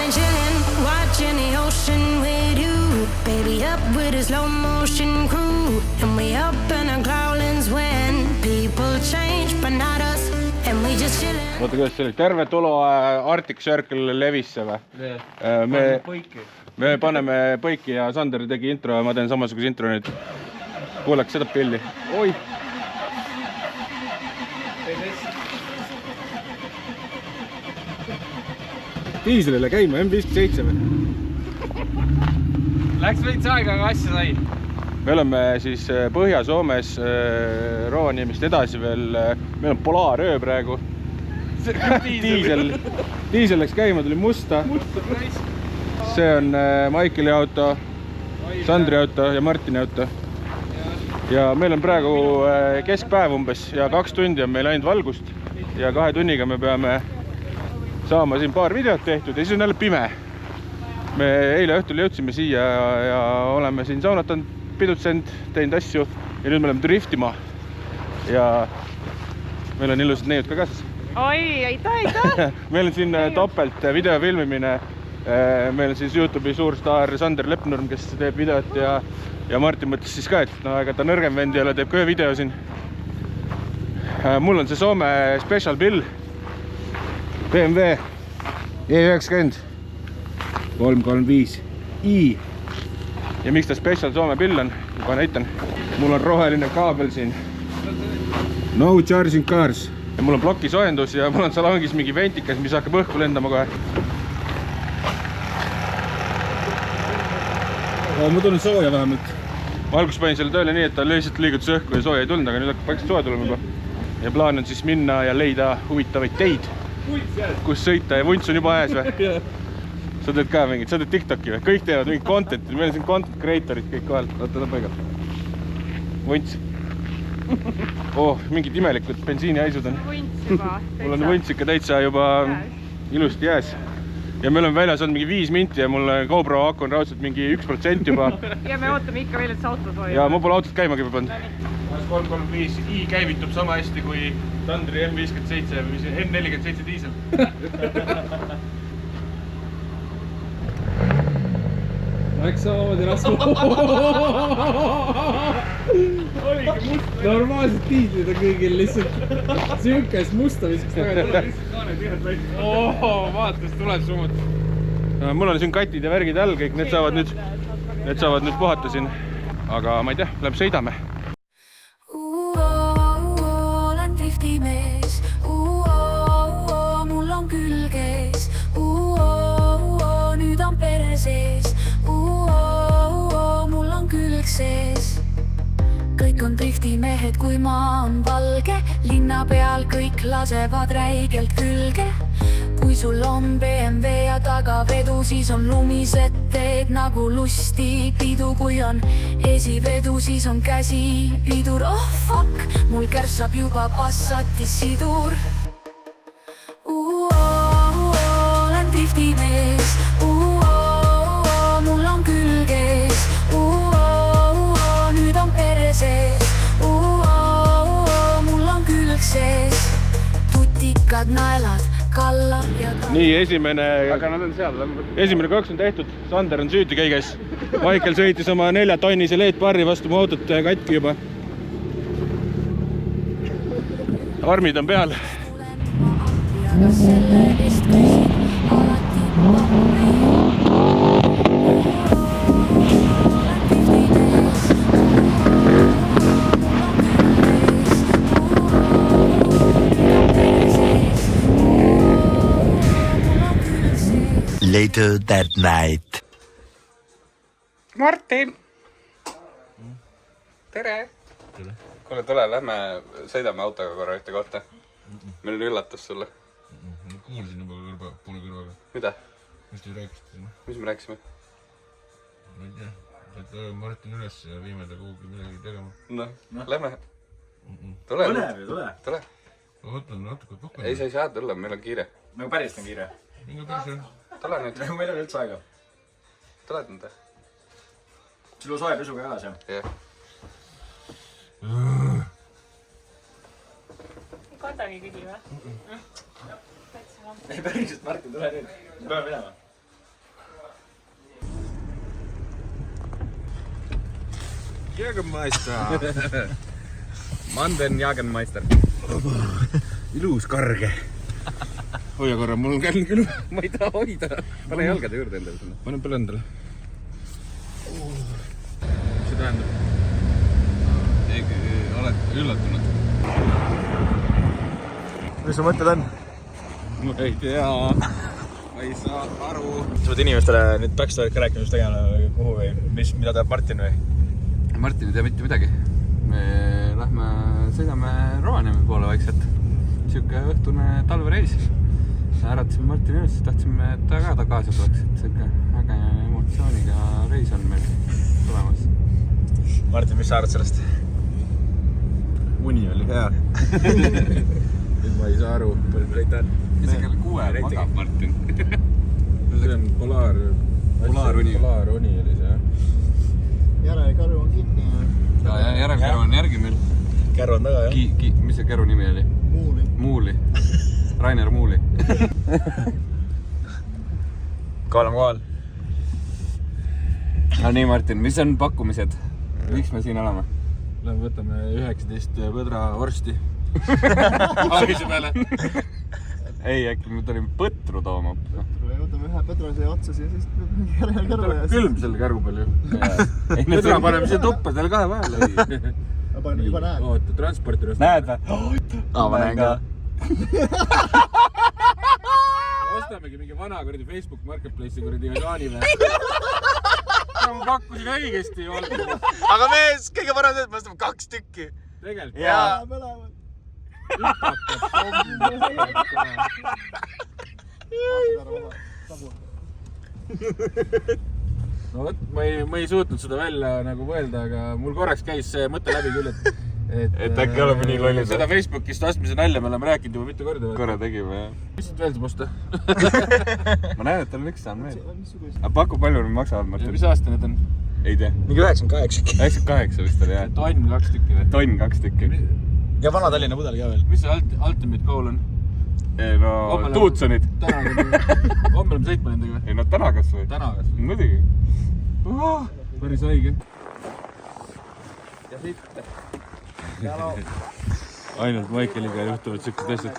been chilling, watching the ocean with you. Baby up with a slow motion crew. And we up in our growlings when people change, but not us. And we just chilling. Oota, kuidas see oli? Terve tolo Arctic Circle levisse või? Me paneme põiki ja Sander tegi intro ja ma teen samasuguse intro nüüd. Kuuleks seda pilli. Oi! Diiselile käima, M57 või? Läks veits aega, aga asja sai. Me oleme siis Põhja-Soomes Rovaniemist edasi veel. Meil on polaaröö praegu. Diisel läks käima, tuli musta. See on Maikeli auto, Sandri auto ja Martini auto. Ja meil on praegu keskpäev umbes ja 2 tundi on meil ainult valgust. Ja 2 tunniga me peame saama siin paar videot tehtud ja siis on jälle pime. Me eile õhtul jõudsime siia ja oleme siin saunatanud, pidutsenud, teinud asju ja nüüd me oleme driftima. Ja meil on ilusad neiud ka kaasas. Oi, aita! Meil on siin topelt video filmimine. Meil on siis YouTube'i suurstaar Sander Lepnurm, kes teeb videot ja Martin mõtles siis ka, et no ega ta nõrgem vend ei ole, teeb ka ühe video siin. Mul on see Soome special bill. BMW E90 335i. Ja miks ta special Soome bill on? Juba näitan. Mul on roheline kaabel siin. No charging cars. Ja mul on plokisoojendus ja mul on salongis mingi ventikas, mis hakkab õhku lendama kohe. Ma tunnen sooja vähemalt. Ma alguses panin selle tööle nii, et ta lihtsalt liigutus õhku ja sooja ei tulnud, aga nüüd hakkab vaikselt sooja tulema juba. Ja plaan on siis minna ja leida huvitavaid teid, kus sõita ja vunts on juba ajas või? Sa teed ka mingit, sa teed TikToki või? Kõik teevad mingit contenti, meil on siin content creatorid kõik kohal. Oota, ta paigal. Vunts. Mingid imelikud bensiinihaisud on. Mul on vunts ikka täitsa juba ilusti jääs. Ja meil on väljas olnud mingi 5 minti ja mul GoPro aku on raudselt mingi 1% juba. Ja me ootame ikka veel, et see auto soojab. Ja ma pole autot käimagi pannud. 335i käivitub sama hästi kui Sandri M57 või M47 diisel. Läks samamoodi raske. Oligi must. Normaalselt diislid on kõigil lihtsalt siukest musta viskaks tagasi. Vaatas, tuleb summut. Mul on siin katid ja värgid all, kõik need saavad nüüd puhata siin. Aga ma ei tea, läheb sõidame. Olen driftimees. Mul on külges. Nüüd on pere sees. Mul on külg sees. Kõik on driftimehed, kui maa on valge. Linna peal kõik lasevad räigelt külge. Kui sul on BMW ja tagavedu, siis on lumised teed nagu lusti pidu. Kui on esivedu, siis on käsi pidur. Oh fuck, mul kärsab juba Passati sidur. Olen driftimees. Mul on külges. Nüüd on pere sees. Mul on külg sees. Tutikad naelad. Nii, esimene 2 on tehtud, Sander on süüdi kõiges. Maikel sõitis oma 4-tonnise LED-barri vastu mu autot katki juba. Armid on peal. Later that night. Martin! Tere! Kuule, tule, lähme sõidame autoga korra ühte kohta. Meil on üllatus sulle. Ma kuulsin juba poole kõrvaga. Mida? Mis te rääkisite? Mis me rääkisime? Ma ei tea. Et Martin üles ja viime ta kuhugi midagi tegema. No, lähme. Tule. Tule. Ma võtan natuke kokku. Ei, sa ei saa tulla, meil on kiire. Nagu päriselt on kiire. Mingi päris on. Tule nüüd. Meil on üldse aega. Tuled nüüd. Sul on soe pesuga jalas, jah? Jah. Kordagi küdi või? Ei, päriselt, Martin, tule nüüd. Me peame minema. Jägermeister. Manden Jagenmeister. Ilus karge. Hoia korra, mul on käll küll. Ma ei taha hoida. Pane jalgade juurde endale sinna. Panen peale endale. Mis see tähendab? Oled üllatunud. Mis su mõtted on? Ma ei tea. Ma ei saa aru. Sa pead inimestele nüüd backstory'd ka rääkima, mis tegema kuhu või mida teeb Martin või? Martin ei tea mitte midagi. Me lähme, sõidame Rovaniemi poole vaikselt. Siuke õhtune talvereis. Äratasime Martini üles, tahtsime, et ta ka kaasa tuleks. Et siuke väga emotsiooniga reis on meil tulemas. Martin, mis sa arvad sellest? Uni oli hea. Ma ei saa aru. Mis kell 6 magab Martin? See on polaaruni oli see, jah. Järelkaru on kinni ja Järelkäru on järgi meil. Käru on taga, jah? Mis see käru nimi oli? muuli. Muuli. Rainer Muuli. Oleme kohal. No nii, Martin, mis on pakkumised? Miks me siin oleme? Lähme võtame 19 põdra vorsti. Algise peale. Ei, äkki me tulime põtru tooma. Võtame ühe põdrase otsa ja siis järelkaru ja Külm selle käru peal ju. Põdra paneme siia tuppa teile kahe vahele. juba näed. Oota, transporti rõsta. Näed või? Ma näen ka. Ostamegi mingi vana kuradi Facebook Marketplace'i kuradi vegaani või? Ma pakkusin õigesti. Aga mees, kõige parem see, et me ostame 2 tükki. Tegelikult. Jaa. No võt, ma ei suutnud seda välja nagu mõelda, aga mul korraks käis see mõte läbi küll, Et äkki oleme nii lollid. Seda Facebookist ostmise nalja me oleme rääkinud juba mitu korda. Korra tegime, jah. Mis nüüd veel saab osta? Ma näen, et tal on üks saanud meil. Aga paku palju me maksavad, Ja Martin? mis aasta need on? Ei tea. Mingi 98 äkki. 98 vist oli, jah. Tonn 2 tükki või? Tonn 2 tükki. Ja vana Tallinna pudel ka veel. Mis see Ultimate Goal on? No, Tuutsonid. Homme oleme sõitma nendega või? Ei, no täna kas või? Täna kas või? Muidugi. Päris õige. Ainult Maikeliga juhtuvad siuksed asjad.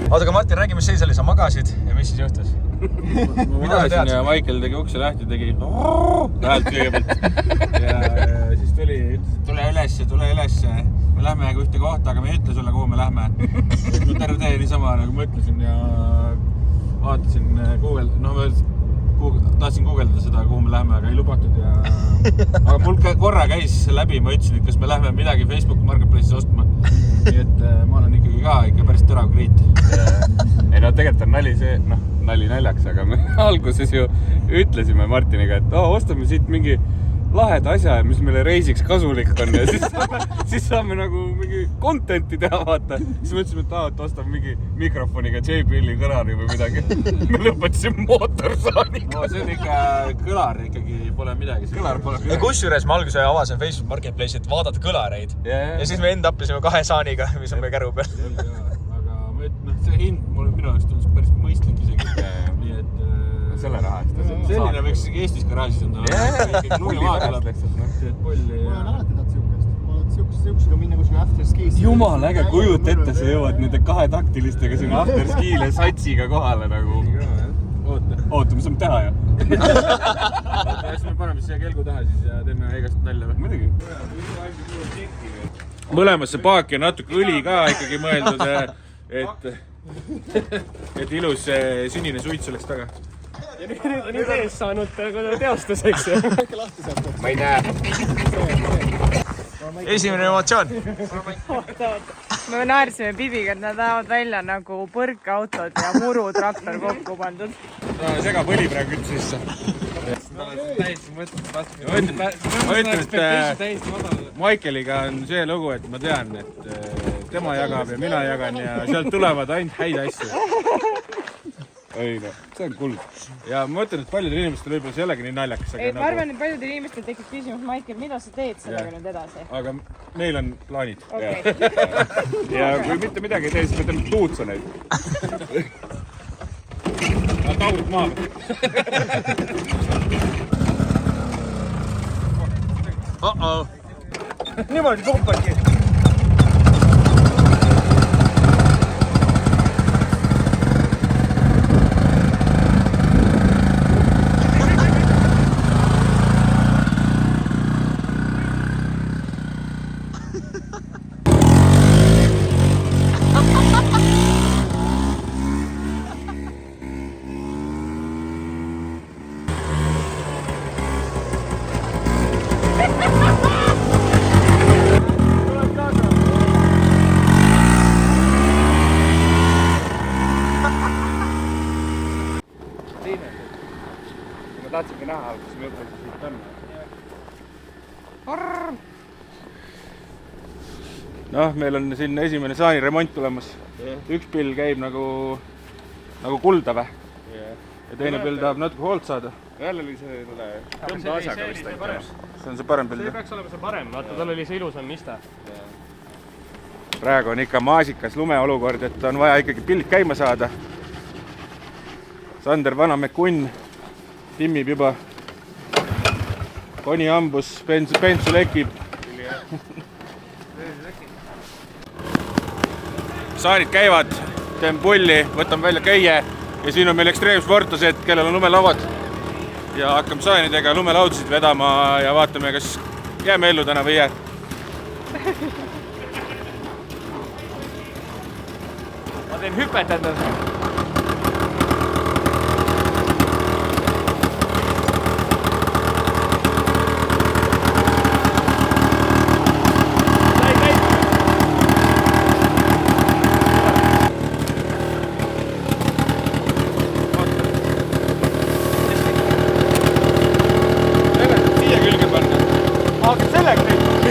Oota, aga Martin, räägi, mis seis oli, sa magasid ja mis siis juhtus? Ma magasin ja Maikel tegi ukse lahti, tegi häält kõigepealt. Ja siis tuli, ütles, et tule ülesse. Me lähme ühte kohta, aga me ei ütle sulle, kuhu me lähme. Ma terve tee niisama nagu mõtlesin ja vaatasin tahtsin guugeldada seda, kuhu me lähme, aga ei lubatud ja... Aga mul korra käis läbi, ma ütlesin, et kas me lähme midagi Facebook Marketplace'is ostma. Nii et ma olen ikkagi päris tõrav kriit. Ei no tegelikult on nali see, nali naljaks, aga me alguses ju ütlesime Martiniga, et ostame siit mingi laheda asja, mis meile reisiks kasulik on ja siis saame nagu mingi content'i teha, vaata. Siis mõtlesime, et ostame mingi mikrofoniga JBL-i kõlari või midagi. Me lõpetasime mootorsaaniga. See on ikka kõlar, ikkagi pole midagi. Kõlar pole Ja kusjuures ma alguses avasin Facebook Marketplace'i, et vaadata kõlareid. Ja siis me enda appisime 2 saaniga, mis on ka käru peal. Aga see hind minu jaoks on päris mõistlik isegi. Nii et... Selle raha eest. Selline võiks isegi Eestis garaažis on ta. Pulli pärast lihtsalt. Ma olen alati taht siukest. Ma olen siuksega minna kuskile afterski'sse. Jumal äge, kujuta ette, sa jõuad nende 2 taktilistega sinna afterski'le satsiga kohale nagu. Oota, mis saame teha ju? Siis me paneme siia kelgu taha siis ja teeme igast nalja või? Muidugi. Mõlemasse paaki on natuke õli ka ikkagi mõeldud, et ilus sinine suits oleks taga. Ja nüüd on ees saanud teostuseks. Ma ei näe. Esimene emotsioon. Me naersime Bibiga, et nad lähevad välja nagu põrkeautod ja murutraktor kokku pandud. Segab õli praegu üldse sisse. Ma ütlen, et Maikeliga on see lugu, et ma tean, et tema jagab ja mina jagan ja sealt tulevad ainult häid asju. ei noh, see on kuld. ja ma mõtlen, et paljudel inimestel võib-olla see ei olegi nii naljakas. Ma arvan, et paljudel inimestel tekib küsimus, Maicel, mida sa teed sellega nüüd edasi? Aga meil on plaanid. Ja kui mitte midagi ei tee, siis me teeme tuutsa neid. Taud maa. Niimoodi puhkadki. Ma tahtsingi näha, kas me õppesid siit on. Noh, meil on siin esimene saani remont tulemas. Üks pill käib nagu kuldave. Ja teine pill tahab natuke hoolt saada. Jälle oli selle tõmba asaga vist ainult. See on see parem pill. See peaks olema see parem, vaata, tal oli see ilusam iste. Praegu on ikka maasikas lumeolukord, et on vaja ikkagi pillid käima saada. Sander Vanamäe-Kunn timmib juba. Koni hambus, bensu lekib. Saanid käivad, teeme pulli, võtame välja käie ja siin on meil ekstreemsportlased, kellel on lumelauad. Ja hakkame saanidega lumelaudasid vedama ja vaatame, kas jääme ellu täna või jää. Ma teen hüpet endale.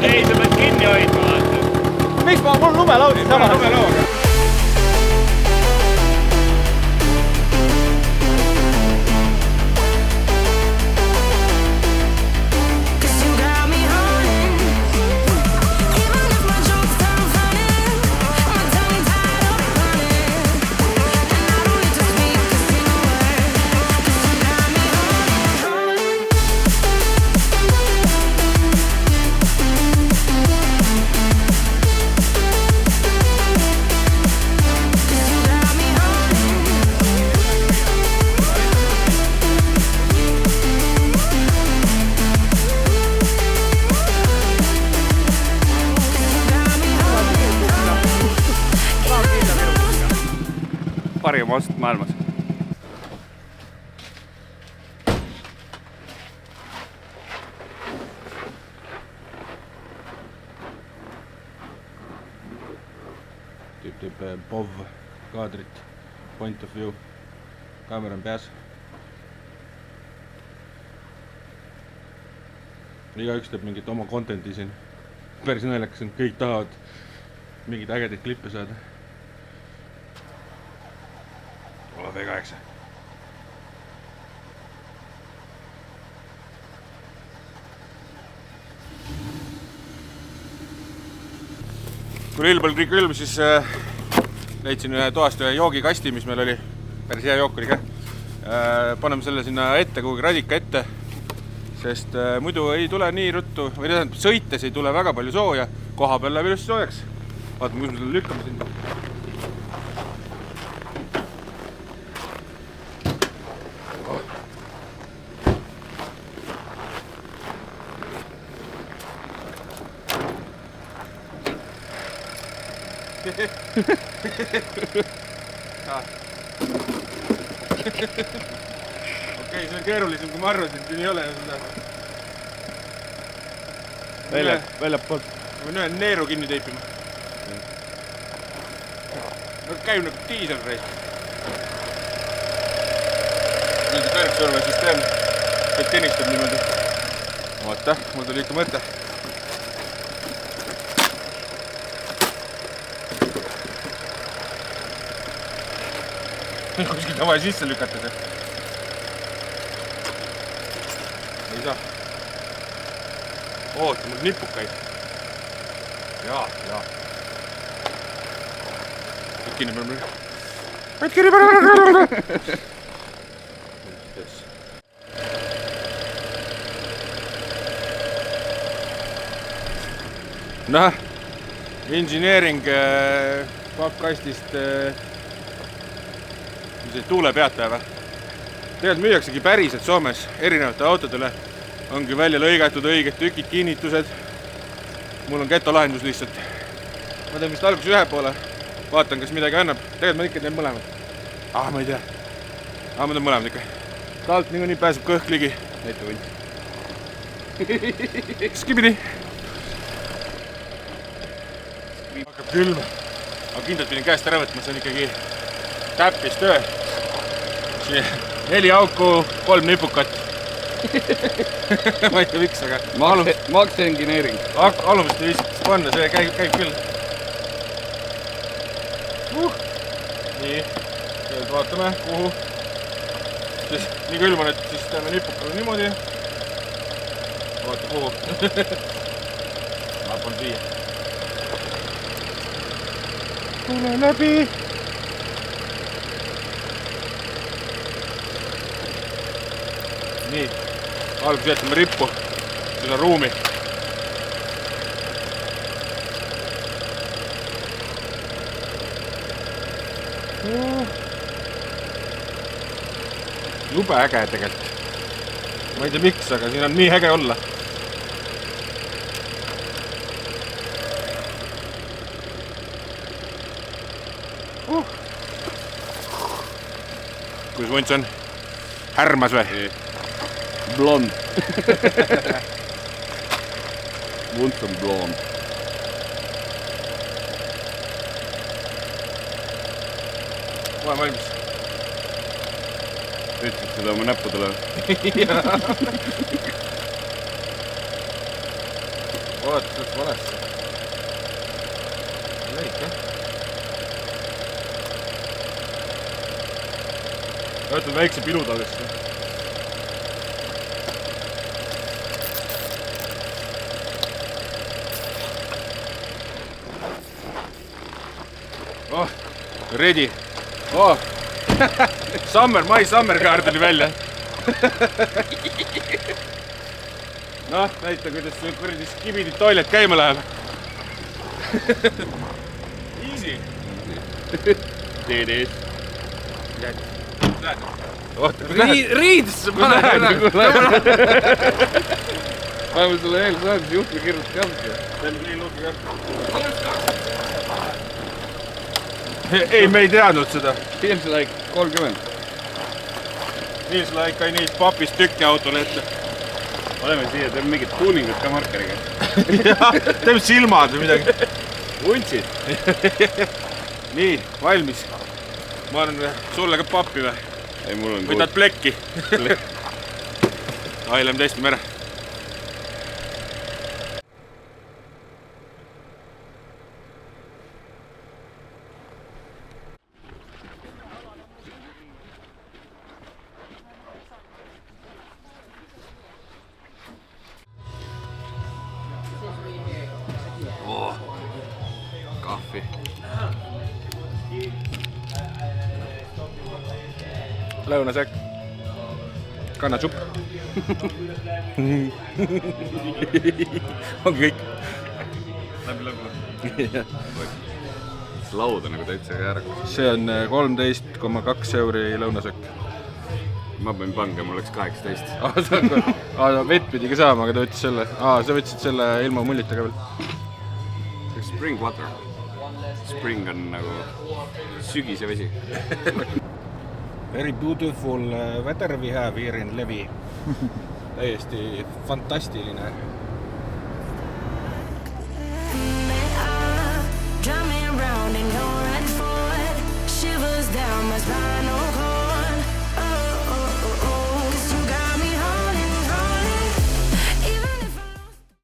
Ei, sa pead kinni hoidma, vaata. Miks ma mul lumelaudi sama? Lumelauaga. Parim ost maailmas. Tüüp teeb POV kaadrit, point of view, kaamera on peas. Igaüks teeb mingit oma contenti siin. Päris naljakas on, kõik tahavad mingid ägedaid klippe saada. V8. Kui ilm oli külm, siis leidsin ühe toast ühe joogikasti, mis meil oli. Päris hea jook oli ka. Paneme selle sinna ette, kuhugi radika ette, sest muidu ei tule nii ruttu, või tähendab, sõites ei tule väga palju sooja, koha peal läheb ilusti soojaks. Vaatame, kus me selle lükkame siin. Okei, see on keerulisem, kui ma arvasin, siin ei ole seda. Väljapoolt. Ma võin ühe neeru kinni teipima. Käib nagu diiselreis. Mingi kõrgsurvesüsteem. See tennistab niimoodi. Oota, mul tuli ikka mõte. kuskilt on vaja sisse lükata see. Ei saa. Oota, mul nipukaid. Jaa. Kinni peale. Noh, inžineering pappkastist tuulepeataja või? Tegelikult müüaksegi päriselt Soomes erinevate autodele. Ongi välja lõigatud õiged tükid, kinnitused. Mul on getolahendus lihtsalt. Ma teen vist alguses ühe poole. Vaatan, kas midagi annab. Tegelikult ma ikka teen mõlemad. Ma ei tea. Ma teen mõlemad ikka. Taalt nii pääseb kõhk ligi. Näita võnd. Skibidi. Hakkab külm. Aga kindlalt pidin käest ära võtma, see on ikkagi täppistöö. 4 auku, 3 nipukat. Ma ei tea miks, aga... Max engineering. Alumist ei viisikas panna, see käib küll. Nii, nüüd vaatame, kuhu. Nii külm on, et siis teeme nipukale niimoodi. Vaata kuhu. Ma polnud viia. Tule läbi. Nii, alguses jätame rippu. Siin on ruumi. Jube äge tegelikult. Ma ei tea miks, aga siin on nii äge olla. Kuidas vunts on? Härmas või? Blond. Vunts on blond. Olen valmis. Ütlesid seda oma näppudele? Oot, läks valesse. Lõik, jah? Võtan väikse pilu talesse. Ready. My summer card oli välja. Noh, näita, kuidas kuradi skibidi toilet käima läheb. Easy. Teedis. Riidesse pane! Paneme sulle eelsaadis juhme kirjut kämki. Ei, me ei teadnud seda. Feels like 30. Feels like I need papist tükki autole ette. Oleme siia, teeme mingit tuuningut ka markeriga. Teeme silmad või midagi. Vuntsid. Nii, valmis. Ma annan sulle ka pappi või? Ei, mul on või tahad plekki? Lähme testime ära. Kahvi. Lõunasäkk. Kannatsupp. Ongi kõik. Läbi. Laud on nagu täitsa käärakas. See on 13,2 euri lõunasäkk. Ma pean pange, mul oleks 18. Vett pidi ka saama, aga ta võttis selle. Sa võtsid selle ilma mullita ka veel. Spring water. Spring on nagu sügise vesi. Very beautiful weather we have here in Levi. Täiesti fantastiline